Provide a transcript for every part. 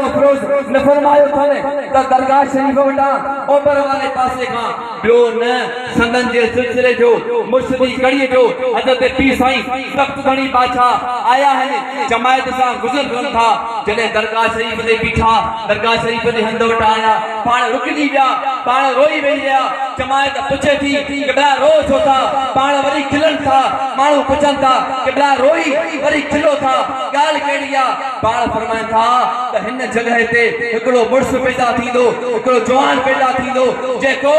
अफरोज ने फरमायो थाने त दरगाह शरीफ वटा ओपर वाले पासे का बियो न संदन जे सिलसिले जो मुर्शिदी कड़ी जो हजरत पीर साईं तख्त धनी बादशाह आया है जमायत सा गुजर करन था जने दरगाह शरीफ दे बीठा दरगाह शरीफ दे हंद वटा आया पाण रुकजी गया पाण रोई वेई गया जमायत पूछे थी किबला रो छो था पाण वरी खिलन था मानू पुछन था किबला रोई वरी खिलो था गाल केड़िया पाण फरमाए था त हिन जगह ते एकड़ो मुर्स पैदा थींदो एकड़ो जवान पैदा थींदो जेको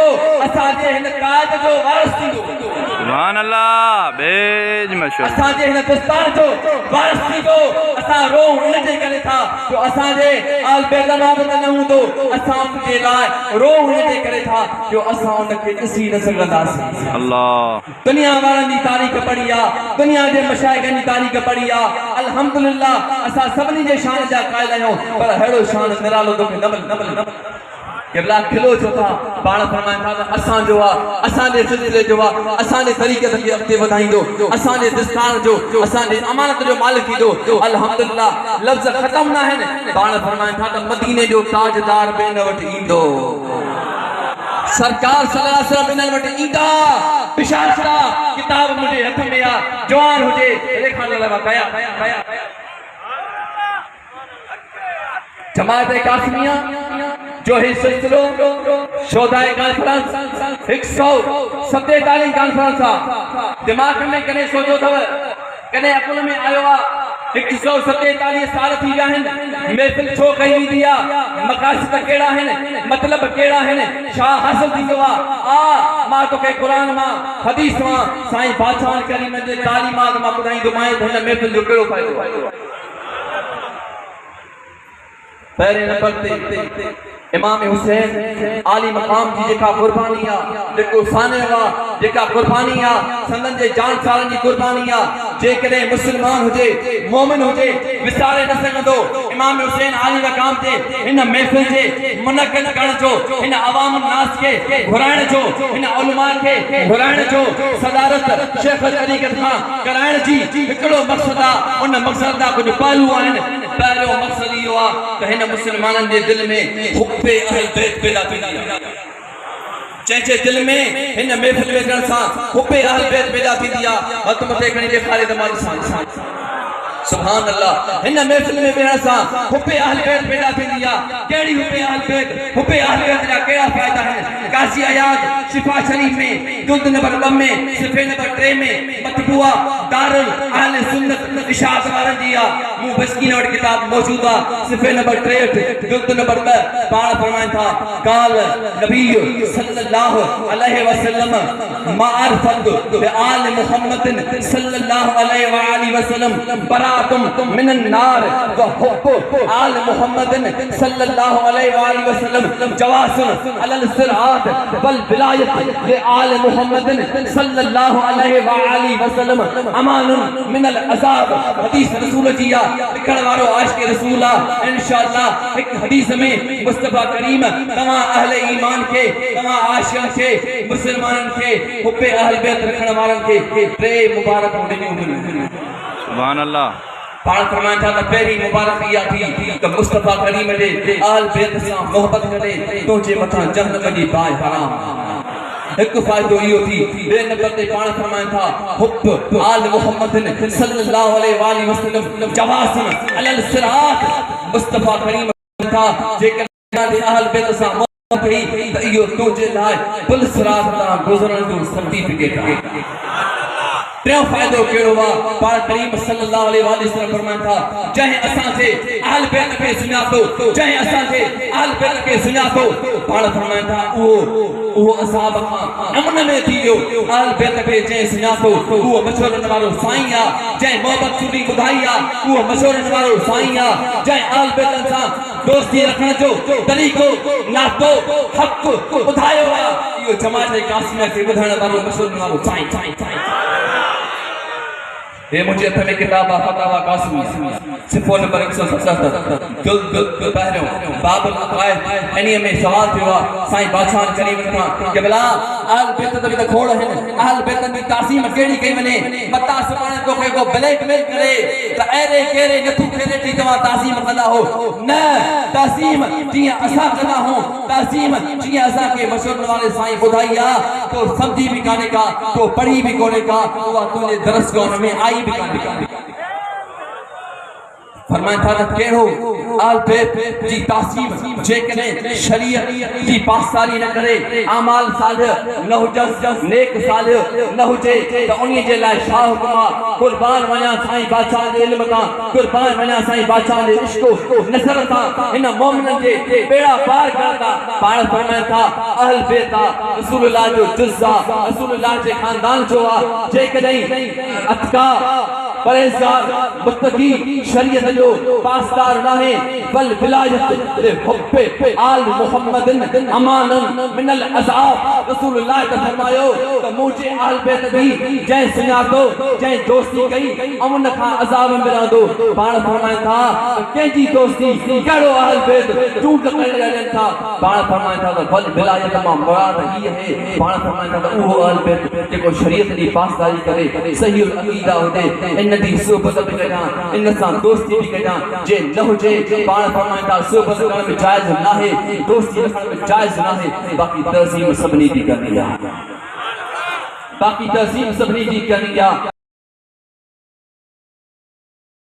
असा जे हिन कायद जो वारिस थींदो सुभान अल्लाह बेज मशहूर असा जे हिन दस्तार जो वारिस थींदो असा रो उन जे करे था जो असा जे आल बेदनाब न हूंदो असा जे लाइ रो उन जे करे था जो असा उन के ॾिसी न सघंदासीं अल्लाह दुनिया वारनि जी तारीख़ पढ़ी आहे दुनिया जे मशाइखनि जी तारीख़ पढ़ी आहे अल्हम्दुलिल्लाह असां सभिनी जे शान जा क़ाइल आहियूं पर अहिड़ो शान निरालो तोखे न मिलंदो किबला खिलो छो था पाण फरमाइनि था त असांजो आहे असांजे सिलसिले जो आहे असांजे तरीक़े खे अॻिते वधाईंदो असांजे दिस्तान जो असांजे अमानत जो मालिक थींदो अल्हम्दुलिल्लाह लफ़्ज़ ख़तम न आहिनि पाण फरमाइनि था त मदीने जो ताजदार बि हिन वटि ईंदो सरकार सल्लल्लाहु अलैहि वसल्लम इन वटि ईंदा बिशारता किताब मुझे हथ में आ जवान हुजे रेखा लगा कया जमात कासमिया जो ही सिलसिलो शोधाए कॉन्फ्रेंस 147 कॉन्फ्रेंस दिमाग में कने सोचो थव कने अकुल में आयो आ 147 साल थी विया आहिनि महफ़िल छो कई वेंदी आहे मक़ासिद कहिड़ा आहिनि मतलब कहिड़ा आहिनि छा हासिल थींदो आहे मां तोखे क़ुरान मां हदीस मां साईं बादशाह करीम जे तालीमात मां ॿुधाईंदोमांइ त हिन महफ़िल जो कहिड़ो फ़ाइदो आहे पहिरें नंबर ते इमाम हुसैन आली मकाम जी जेका कुर्बानी आहे जेको साने आहे जेका कुर्बानी आहे संदन जे जान सारनि जी कुर्बानी आहे जेकॾहिं मुस्लमान हुजे मोमिन हुजे विसारे न सघंदो इमाम हुसैन आली मकाम ते हिन महफ़िल जे मुनक़िद करण जो हिन अवाम नास खे घुराइण जो हिन उलमा खे घुराइण जो सदारत शेख तरीक़त खां कराइण जी हिकिड़ो मक़सद आहे उन मक़सद जा कुझु पहलू आहिनि पहिरियों मक़सद इहो आहे त हिन मुस्लमाननि जे दिलि में हुब्बे अहल बैत पैदा थींदी आहे जंहिंजे दिलि में हिन महफ़िल में अचण सां हुब्बे अहल बैत पैदा थींदी आहे हथ मथे खणी ॾेखारे त मां ॾिसां सुभान अल्लाह हिन महफ़िल में वेहण सां हुब्बे अहल बैत पैदा थींदी आहे कहिड़ी हुब्बे अहल बैत जा कहिड़ा फ़ाइदा आहिनि काज़ी अयाद शिफा शरीफ में जुल्द नंबर 2 में सिफ़े नंबर 3 में मतबूआ दारुल अहल सुन्नत इशाअत वारनि जी आहे मूं बसकीन वटि किताब मौजूद आहे सिफ़े नंबर 63 जुल्द नंबर 2 पाण फरमाइनि था काल नबी सल्लल्लाहु अलैहि वसल्लम मारफत बि आल मुहम्मद सल्लल्लाहु अलैहि वसल्लम बरातुम मिनन नार व हुब्ब आल मुहम्मद सल्लल्लाहु अलैहि वसल्लम जवासन अलल सिरात बल विलायत ले आल मुहम्मद सल्लल्लाहु अलैहि वसल्लम अमानुन मिनल अज़ाब हदीस रसूल जी लिखण वारो आशिक़ रसूल आहे इंशाअल्लाह एक हदीस में मुस्तफा करीम तमाम अहले ईमान के तमाम आशिक़ के मुसलमानन के हुब्बे अहल बैत रखण वारन के टे मुबारक ॾिनियूं सुभान अल्लाह पाण फरमाइनि था त पहिरीं मुबारक इहा थी त मुस्तफा करीम जे अहल बैत सां मोहबत करे तुंहिंजे मथां जहन्नम जी बाहि हराम हिकु फ़ाइदो इहो थी ॿिए नंबर ते पाण फरमाइनि था हुब्ब आल मुहम्मद सल्लल्लाहु अलैहि वसल्लम जवासन अलल सिरात मुस्तफा करीम था जेकर अहल बैत सां मोहबत कई त इहो तुंहिंजे लाइ पुल सिरात तां गुज़रण जो सर्टिफिकेट आहे टियों फ़ाइदो कहिड़ो आहे पाण करीम सल्लल्लाहु अलैहि वसल्लम फरमाइनि था जंहिं असांजे अहल बैत खे सुञातो जंहिं असांजे अहल बैत खे सुञातो पाण फरमाइनि था उहो असाब खां अमन में थी वियो अहल बैत खे जंहिं सुञातो उहो मशहूरनि वारो साईं आहे जंहिं मोहबत सुठी ॿुधाई आहे उहो मशहूरनि वारो साईं आहे जंहिं अहल बैतनि सां दोस्ती रखण जो तरीक़ो नातो हक़ ॿुधायो आहे इहो जमात कासमिया खे ॿुधाइण वारो मशहूरनि वारो साईं ये मुझे हथ में किताब फतावा कासमी सिफ़ो नंबर 177 जुल्द पहिरियों बाबुल अक़ाइद इन्हीअ में सवाल थियो आहे साईं बादशाह करीम खां कि भला अहल बैत त खोड़ आहिनि अहल बैत जी ताज़ीम कहिड़ी कई वञे मता सुभाणे तोखे को ब्लैकमेल करे त अहिड़े कहिड़े नथू खेरे थी तव्हां ताज़ीम कंदा हो न ताज़ीम जियां असां कंदा हूं ताज़ीम जियां असां के मशहूर वाले साईं ॿुधाई आहे तो समझी भी काने का तो पढ़ी भी कोने का उहा तुंहिंजे दरस गाह में आई भी काने का फरमाया था त कहिड़ो आल बैत जी तासीम जेकॾहिं शरीयत जी पासदारी न करे आमाल सालिह न हुजस नेक सालिह न हुजे त उन्हीअ जे लाइ छा हुकुम आहे कुर्बान वञा साईं बादशाह जे इल्म तां कुर्बान वञा साईं बादशाह जे इश्क नज़र तां हिन मोमिननि जे बेड़ा पार करण तां पाण फरमाइनि था अहल बैत रसूलुल्लाह जो जुज़ आहे रसूलुल्लाह जे खानदान जो आहे जेकॾहिं अतका परहेज़गार मुत्तकी शरीयत जो पासदार नाहे बल विलायत हुब्बे आल मुहम्मदिन अमानन मिनल अज़ाब रसूलुल्लाह ने फरमायो त मुझे आल बैत भी जै सुञातो जै दोस्ती कई अमन खां अज़ाब में रहंदो पाण फरमाइनि था कंहिंजी दोस्ती कहिड़ो आल बैत चूक करे रहनि था पाण फरमाइनि था त बल विलायत मां मुराद ई है पाण फरमाइनि था त उहो आल बैत जेको शरीयत जी पासदारी करे सही अक़ीदा हुजे इन दी सोबत भी कजा इन सां दोस्ती भी कजा जे न हुजे पाण फरमाइनि था सोबत करण में जायज़ नाहे दोस्ती रखण में जायज़ नाहे बाक़ी तज़ीम सभिनी जी करणी आहे बाक़ी तज़ीम सभिनी जी करणी आहे।